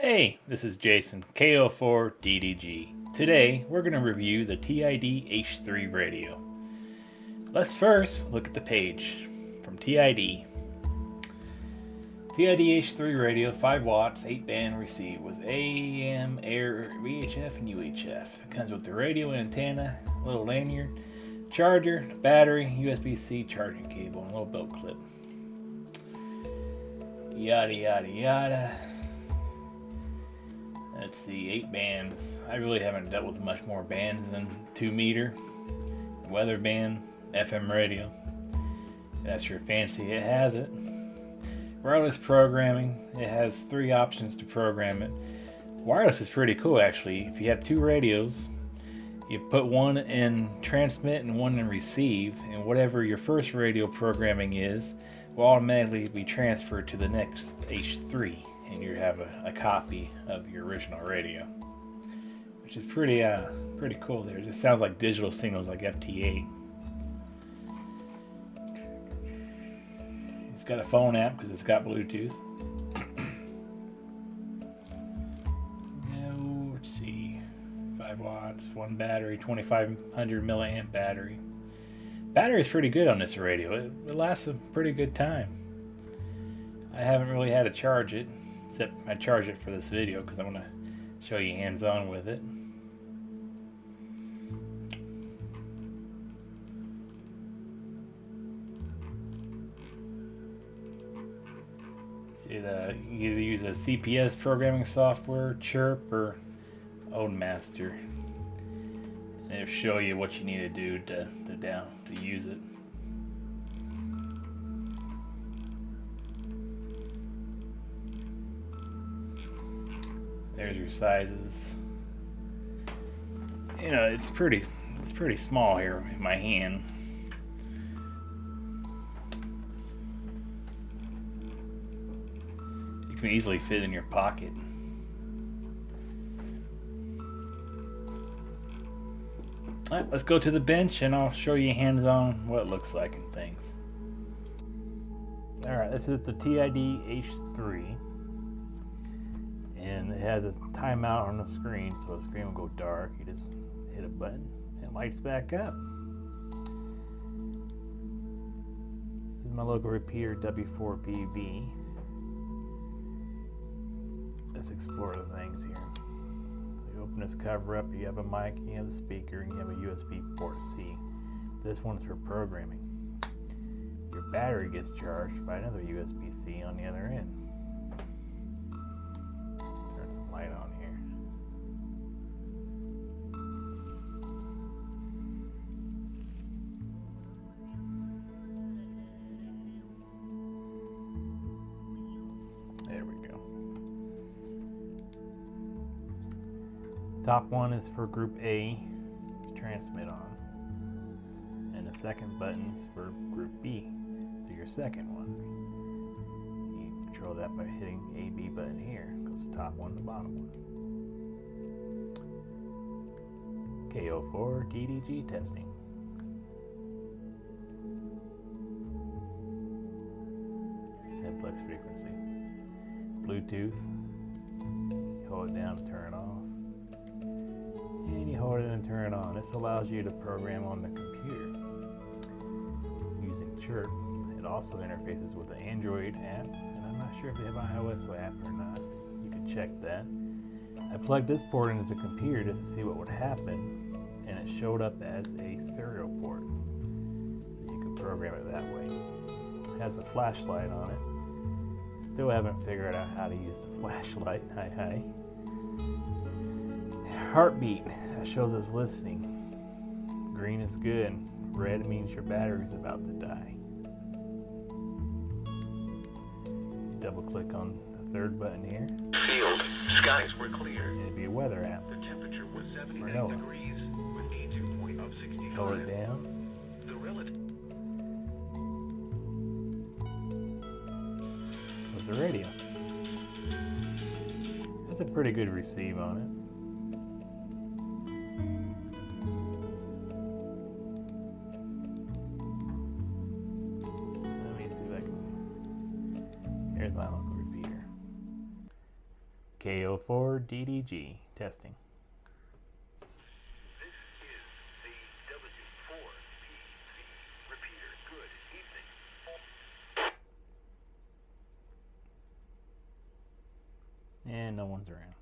Hey, this is Jason, KO4DDG. Today, we're going to review the TID-H3 radio. Let's first look at the page from TID. TID-H3 radio, 5 watts, 8-band receive with AM, air, VHF, and UHF. It comes with the radio antenna, a little lanyard, charger, battery, USB-C charging cable, and a little belt clip. Yada yada yada. Let's see, 8 bands. I really haven't dealt with much more bands than 2 meter. Weather band, FM radio. That's your fancy, it has it. Wireless programming, it has 3 options to program it. Wireless is pretty cool actually. If you have 2 radios, you put one in transmit and one in receive, and whatever your first radio programming is will automatically be transferred to the next H3, and you have a copy of your original radio, which is pretty cool there. It just sounds like digital signals like FT8. It's got a phone app because it's got Bluetooth. Now, let's see, 5 watts, 1 battery, 2500 milliamp battery. Battery is pretty good on this radio. It lasts a pretty good time. I haven't really had to charge it, except I charge it for this video because I want to show you hands-on with it. See, you either use a CPS programming software, Chirp, or Odemaster. And it'll show you what you need to do to use it. There's your sizes. You know, it's pretty small here in my hand. You can easily fit in your pocket. Alright, let's go to the bench and I'll show you hands-on what it looks like and things. Alright, this is the TID-H3. And it has a timeout on the screen, so the screen will go dark. You just hit a button and it lights back up. This is my local repeater W4BB. Let's explore the things here. So you open this cover up, you have a mic, you have a speaker, and you have a USB port C. This one's for programming. Your battery gets charged by another USB-C on the other end. Turn some light on here. There we go. Top one is for group A to transmit on. And the second button's for group B. So your second one. You control that by hitting A-B button here. Goes the top one, the bottom one. KO4DDG testing. Simplex frequency. Bluetooth. You hold it down to turn it off. And you hold it and turn it on. This allows you to program on the computer using Chirp. It also interfaces with the Android app, and I'm not sure if they have an iOS app or not. You can check that. I plugged this port into the computer just to see what would happen, and it showed up as a serial port, so you can program it that way. It has a flashlight on it. Still haven't figured out how to use the flashlight. Hi. Heartbeat, that shows us listening. Green is good. Red means your battery's about to die. You double click on the third button here. Field, skies were clear. It'd be a weather app. The temperature was 79 degrees with a dew point of 65. Hold it down. The relative. There's the radio. That's a pretty good receive on it. Here's my local repeater. KO4DDG testing. This is the W4PC repeater. Good evening. And no one's around.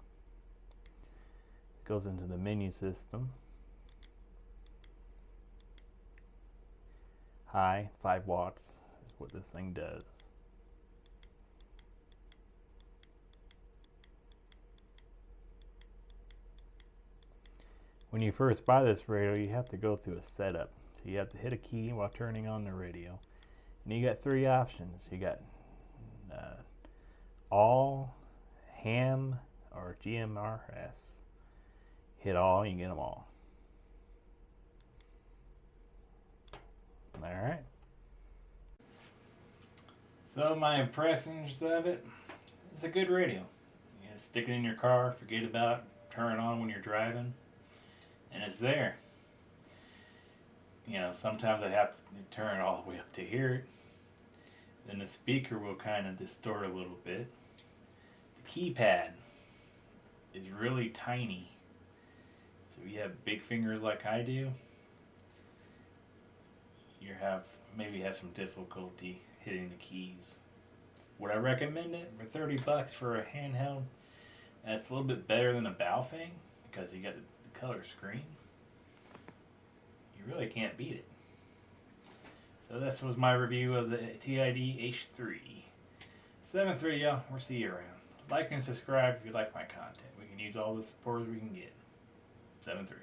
It goes into the menu system. High, 5 watts is what this thing does. When you first buy this radio, you have to go through a setup. So you have to hit a key while turning on the radio. And you got 3 options. You got all, ham, or GMRS. Hit all, you get them all. Alright. So my impressions of it, it's a good radio. You know, stick it in your car, forget about it, turn it on when you're driving, and it's there. You know, sometimes I have to turn it all the way up to hear it. Then the speaker will kind of distort a little bit. The keypad is really tiny. So if you have big fingers like I do, you maybe have some difficulty hitting the keys. Would I recommend it for $30 for a handheld? That's a little bit better than a Baofeng because you got the color screen. You really can't beat it. So this was my review of the TID-H3. 7-3, y'all. We'll see you around. Like and subscribe if you like my content. We can use all the support we can get. 7-3.